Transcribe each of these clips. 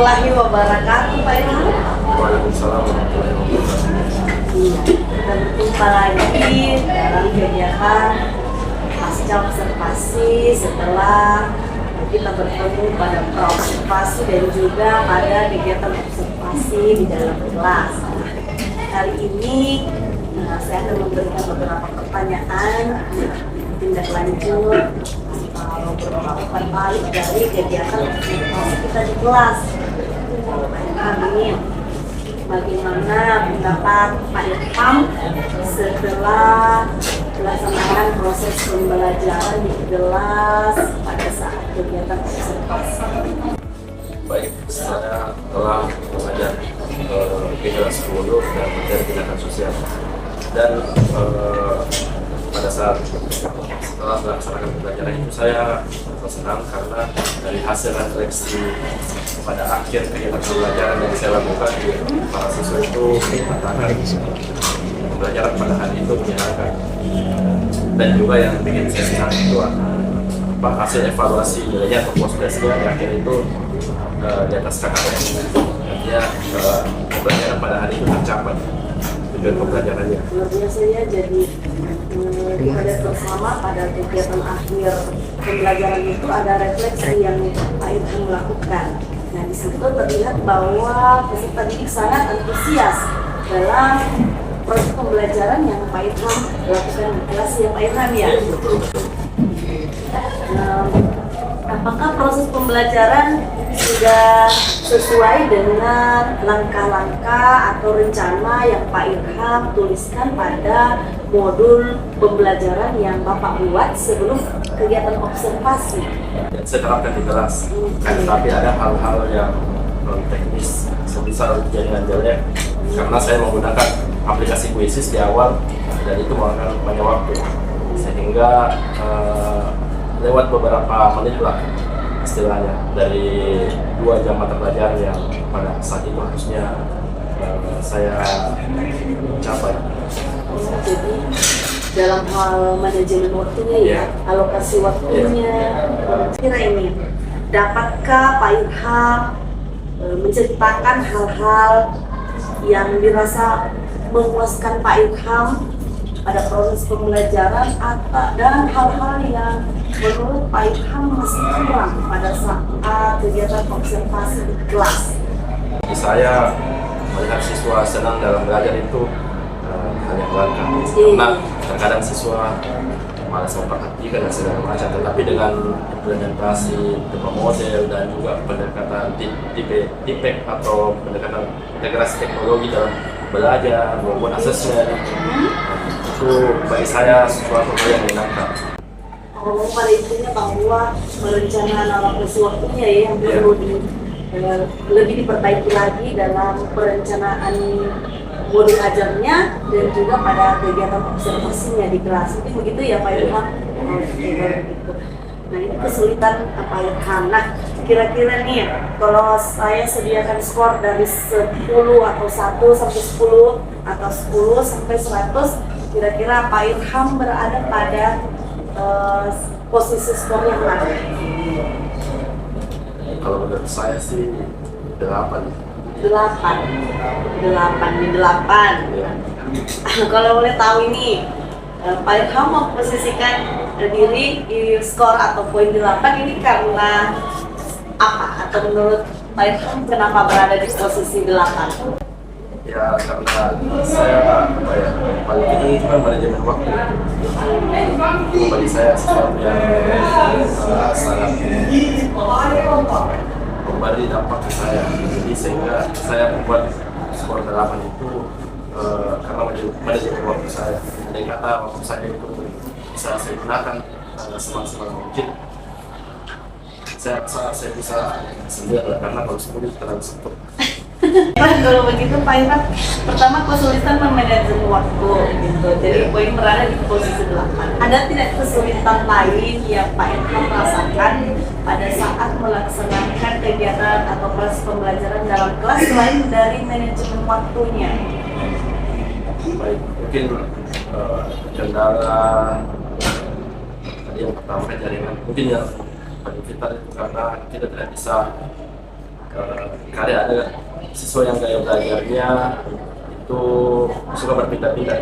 warahmatullahi wabarakatuh, Pak Ilham. Waalaikumsalam warahmatullahi wabarakatuh. Iya, kita berjumpa lagi dalam kegiatan pasca observasi setelah kita bertemu pada pra-observasi dan juga pada kegiatan observasi di dalam kelas. Kali ini saya akan memberikan beberapa pertanyaan tindak lanjut atau beberapa balik dari kegiatan observasi kita di kelas. Amin. Bagaimana pendapat Pak Ilham setelah pelaksanaan proses pembelajaran di kelas pada saat kegiatan observasi? Baik, saya telah mengajar di kelas 10 dan materi tindakan sosial. Dan pada saat setelah melaksanakan pembelajaran itu saya senang karena dari hasil refleksi pada akhir kegiatan pembelajaran yang saya lakukan, para siswa itu mengatakan pembelajaran pada hari itu menyenangkan. Dan juga yang bikin saya senang itu hasil evaluasi nilainya atau pospresnya di akhir itu di atas KKM. Artinya pembelajaran pada hari itu tercapai tujuan pembelajarannya. Luar biasa ya, jadi kita bersama pada kegiatan akhir pembelajaran itu ada refleksi yang Pak Ilham lakukan. Nah, di situ terlihat bahwa peserta didik sangat antusias dalam proses pembelajaran yang Pak Ilham lakukan di kelas ya, Pak Ilham ya. Apakah proses pembelajaran sudah sesuai dengan langkah-langkah atau rencana yang Pak Ilham tuliskan pada modul pembelajaran yang Bapak buat sebelum kegiatan observasi? Dan saya terapkan di kelas, tapi ada hal-hal yang non teknis semisal jaringan jelek karena saya menggunakan aplikasi Quizzes di awal dan itu memakan banyak waktu sehingga lewat beberapa menit lah istilahnya dari 2 jam mata pelajaran yang pada saat itu harusnya saya capai. Jadi dalam hal manajemen waktunya ya, alokasi waktunya, kira ini dapatkah Pak Ilham menceritakan hal-hal yang dirasa memuaskan Pak Ilham pada proses pembelajaran atau dan hal-hal yang menurut Pak Ilham masih kurang pada saat kegiatan observasi di kelas? Bagi saya melihat siswa senang dalam belajar itu hal yang langka karena terkadang siswa malas memperhatikan dan segala macam, tetapi dengan implementasi tipe model dan juga pendekatan tipe atau pendekatan integrasi teknologi dalam belajar maupun asesmen, itu bagi saya sesuatu yang menyenangkan. Pada intinya bahwa perencanaan alokasi waktunya ya yang perlu lebih diperbaiki lagi dalam perencanaan modul ajarnya dan juga pada kegiatan observasinya di kelas. Mungkin begitu ya Pak Ilham? Oke, begitu. Nah, ini kesulitan Pak Ilham. Nah, kira-kira nih kalau saya sediakan skor dari 10 atau 1 sampai 10 atau 10 sampai 100, kira-kira Pak Ilham berada pada posisi skor yang mana? Kalau menurut saya sih 8. 8 di 8. Ya. Kalau boleh tahu ini, Pak Ilham memposisikan diri di skor atau poin 8 ini karena apa? Atau menurut Pak Ilham kenapa berada di posisi 8? Ya karena saya paling ini kan manajemen waktu itu bagi saya sesuatu yang sangat memberi dampak ke saya, jadi sehingga saya membuat skor 8 itu karena manajemen waktu saya. Dari kata waktu saya itu bisa saya gunakan semaksimal mungkin. Saya rasa saya bisa 9 karena kalau 10 itu terlalu sempit. Kalau begitu Pak Ilham, pertama kesulitan memanajemen waktu gitu. Jadi poin berada di posisi 8. Ada tidak kesulitan lain yang Pak Ilham rasakan pada saat melaksanakan kegiatan atau proses pembelajaran dalam kelas selain dari manajemen waktunya? Baik, mungkin kendala tadi yang pertama jaringan, mungkin yang paling vital itu karena kita tidak bisa kadang ada siswa yang gaya belajarnya itu suka berpindah-pindah.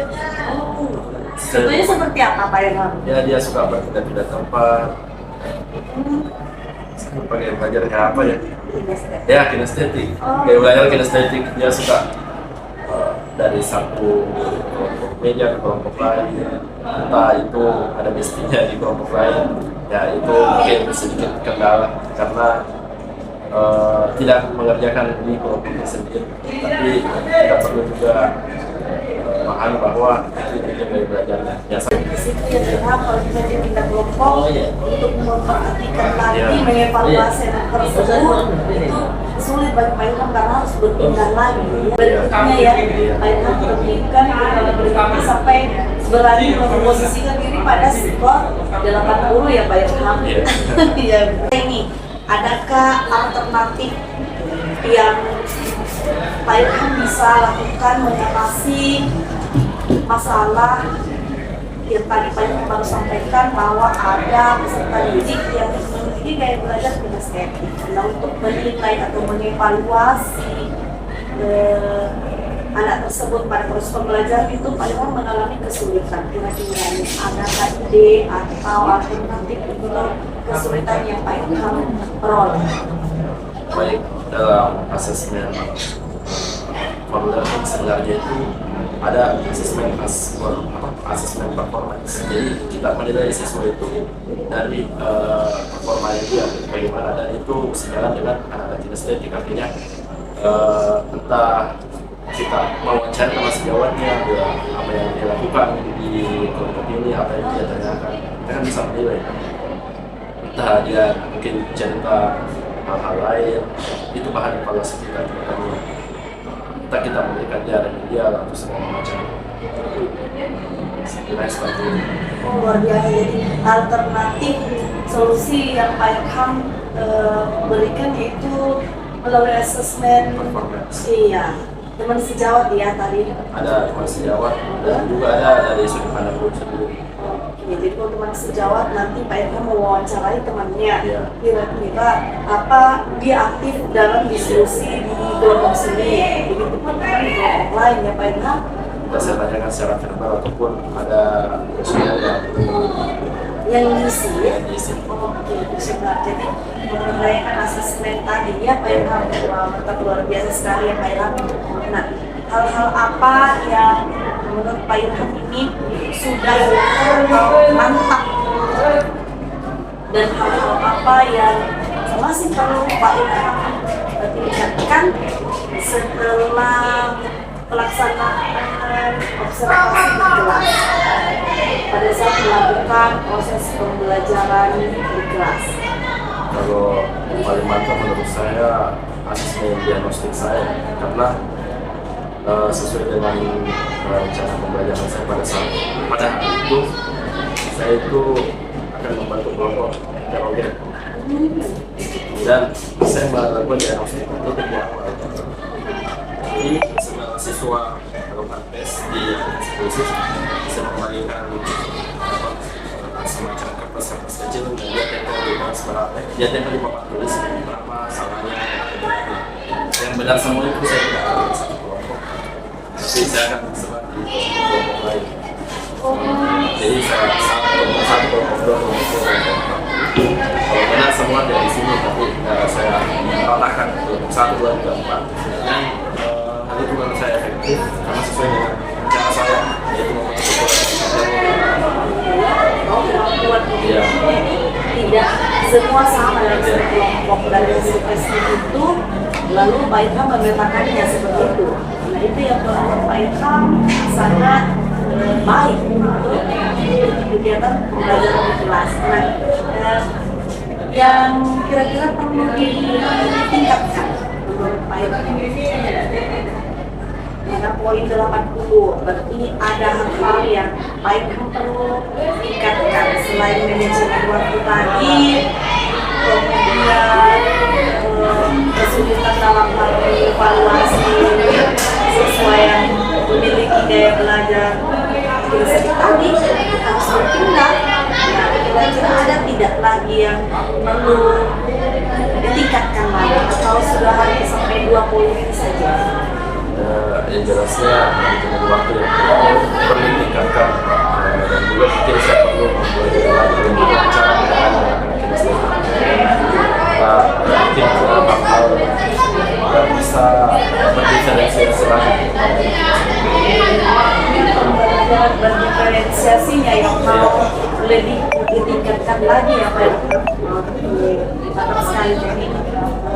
Contohnya seperti apa Pak Ilham? Ya, dia suka berpindah-pindah tempat. Apa gaya belajarnya apa ya? Ya, kinestetik. Gaya belajar kinestetik, dia suka dari satu kelompok meja ke kelompok lain. Entah itu ada mestinya di kelompok lain. Ya, itu mungkin sedikit kendala karena tidak mengerjakan di kelompoknya sendiri. Tapi kita perlu juga paham bahwa itu juga gaya belajarnya. Biasa. Di situ ya Ilham, kalau kita pindah kelompok untuk memperhatikan lagi, mengevaluasi anak tersebut itu sulit bagi Pak Ilham karena harus berpindah lagi. Berikutnya ya, Pak Ilham berikan berikutnya sampai berani memposisikan diri pada skor 80 ya Pak Ilham. Ya. Ini, adakah alternatif yang Pak Ilham bisa lakukan mengatasi masalah yang tadi Pak Ilham baru sampaikan bahwa ada peserta didik yang memiliki gaya belajar kinestetik. Nah, untuk menilai atau mengevaluasi anak tersebut pada proses pembelajaran itu Pak Ilham mengalami kesulitan. Kira-kira adakah ide atau alternatif untuk kesulitan yang Pak Ilham peroleh? Baik, dalam asesmen formulir sebenarnya itu ada asesmen performance. Jadi kita menilai siswa itu dari performanya dia bagaimana, dan itu sejalan dengan anak kinestetik. Artinya entah kita mewawancara sama sejawatnya apa yang dia lakukan di kelompok ini, apa yang dia tanyakan, kita kan bisa menilai. Entah dia mungkin cerita hal-hal lain, itu bahan evaluasi kita makanya entah kita memberikan dia remedial atau segala macam. Sekiranya seperti itu. Oh, luar biasa. Jadi alternatif solusi yang Pak Ilham berikan yaitu melalui asesmen Performance. iya teman sejawat ya tadi. Ada teman sejawat dan juga ada dari sudut pandang guru sendiri. Oke, jadi kalau teman sejawat nanti Pak Ilham mewawancarai temannya, Iya. kira-kira apa dia aktif dalam diskusi di kelompok sendiri. Begitu pun teman di kelompok lain ya Pak Ilham. Kita saya tanyakan secara verbal ataupun ada usulan Yang diisi ya. yang diisi. Oke, sudah. Jadi mengenai asesmen tadi ya Pak Ilham, wah, mantap, luar biasa sekali ya Pak Ilham. Nah, hal-hal apa yang menurut Pak Ilham ini sudah mantap dan hal-hal apa yang masih perlu Pak Ilham tingkatkan setelah pelaksanaan observasi di kelas pada saat melakukan proses pembelajaran di kelas. Kalau yang paling mantap menurut saya asesmen diagnostik saya, karena sesuai dengan rencana pembelajaran saya pada hari itu, saya itu akan membantu kelompok heterogen dan saya melakukan diagnostik itu di awal. Jadi segala siswa melakukan tes di eksklusif, saya membagikan semacam kertas kecil dan dia tempel di bawah seberapa, dia tempel di papan tulis berapa salahnya. Yang benar semua itu saya tidak akan di satu kelompok, tapi saya akan sebar di kelompok lain. Jadi saya satu kelompok, dua kelompok. Kalau benar semua dari sini, tapi saya letakkan kelompok 1, 2, 3, 4. Dan hal itu menurut saya efektif karena sesuai dengan rencana saya, yaitu membentuk Kemampuan tidak semua sama dalam satu kelompok, dan hasil tesnya itu lalu Pak Ilham memetakannya seperti itu. Nah, itu yang menurut Pak Ilham sangat baik untuk kegiatan pembelajaran di kelas. Nah, yang kira-kira perlu ditingkatkan menurut Pak Ilham. Karena poin 80 berarti ada hal-hal yang Pak Ilham perlu tingkatkan selain manajemen waktu tadi, kemudian kesulitan dalam hal evaluasi siswa yang memiliki gaya belajar kinestetik tadi harus berpindah. Nah, kira-kira ada tidak lagi yang perlu ditingkatkan lagi atau sudah hanya sampai 20 ini saja? Yang jelasnya dengan waktu yang perlu ditingkatkan dan juga mungkin saya perlu membuat lagi dengan cara mengenai mungkin bakal bisa berdiferensiasi lagi. Berdiferensiasinya yang mau lebih ditingkatkan lagi ya Pak. Mantap sekali. Jadi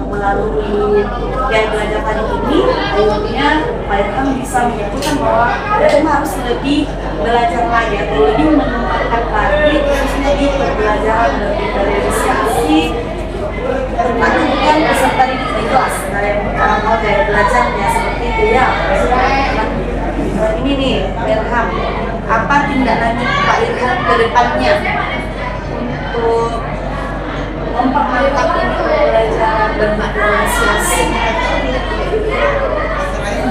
melalui gaya belajar tadi ini akhirnya Pak Ilham bisa menyebutkan bahwa kita harus lebih belajar lagi atau lebih menempatkan lagi khususnya di pembelajaran berdiferensiasi terutama bukan peserta didik di kelas dalam hal gaya belajarnya seperti itu ya. Nah, ini nih Pak Ilham, apa tindak lanjut Pak Ilham ke depannya untuk mempermantap pembelajaran berdiferensiasi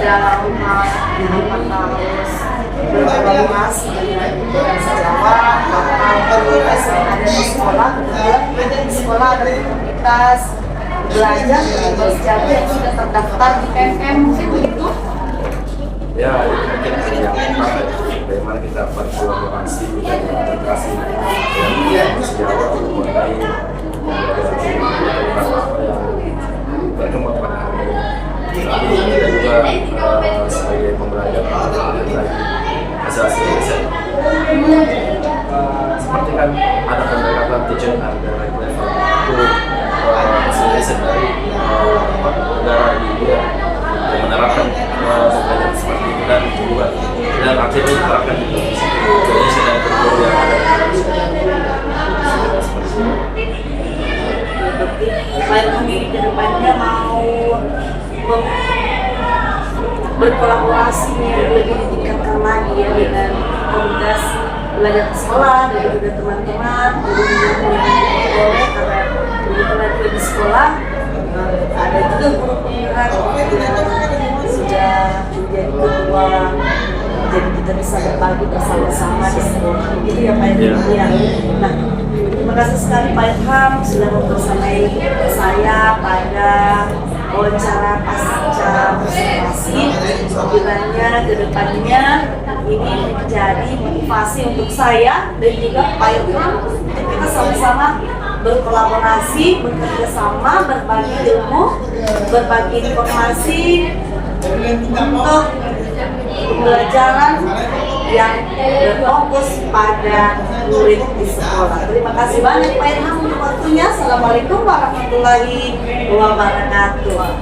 dalam hal harus berkolaborasi dengan sejawat atau ada di sekolah, kemudian di sekolah ada komunitas belajar terus jadi yang sudah terdaftar di PMM mungkin begitu. Ya, itu mungkin yang pertama bagaimana kita berkolaborasi dan berkomunikasi yang sejawat mengenai apa yang berkembang pada hari ini. Tapi kita juga sebagai pembelajar lagi hasil riset. Seperti kan ada pendekatan teaching at the right level untuk hasil riset dari negara di India yang menerapkan pembelajaran seperti itu dan juga dan akhirnya diterapkan di Indonesia dan guru yang ada di Indonesia. Baik kami ke depannya mau berkolaborasi yang lebih ditingkatkan lagi ya dengan komunitas belajar di sekolah dan juga teman-teman guru-guru yang boleh karena kebetulan juga di sekolah ada juga guru penggerak yang sudah menjadi ketua, jadi kita bisa berbagi bersama-sama di sekolah gitu ya Pak Ilham ya. Nah, terima kasih sekali Pak Ilham sudah membersamai saya pada wawancara pasca observasi. Kiranya ke depannya ini menjadi motivasi untuk saya dan juga Pak Ilham untuk kita sama-sama berkolaborasi, bekerja sama, berbagi ilmu, berbagi informasi untuk pembelajaran yang berfokus pada murid di sekolah. Terima kasih banyak Pak Ilham untuk waktunya. Assalamualaikum warahmatullahi wabarakatuh.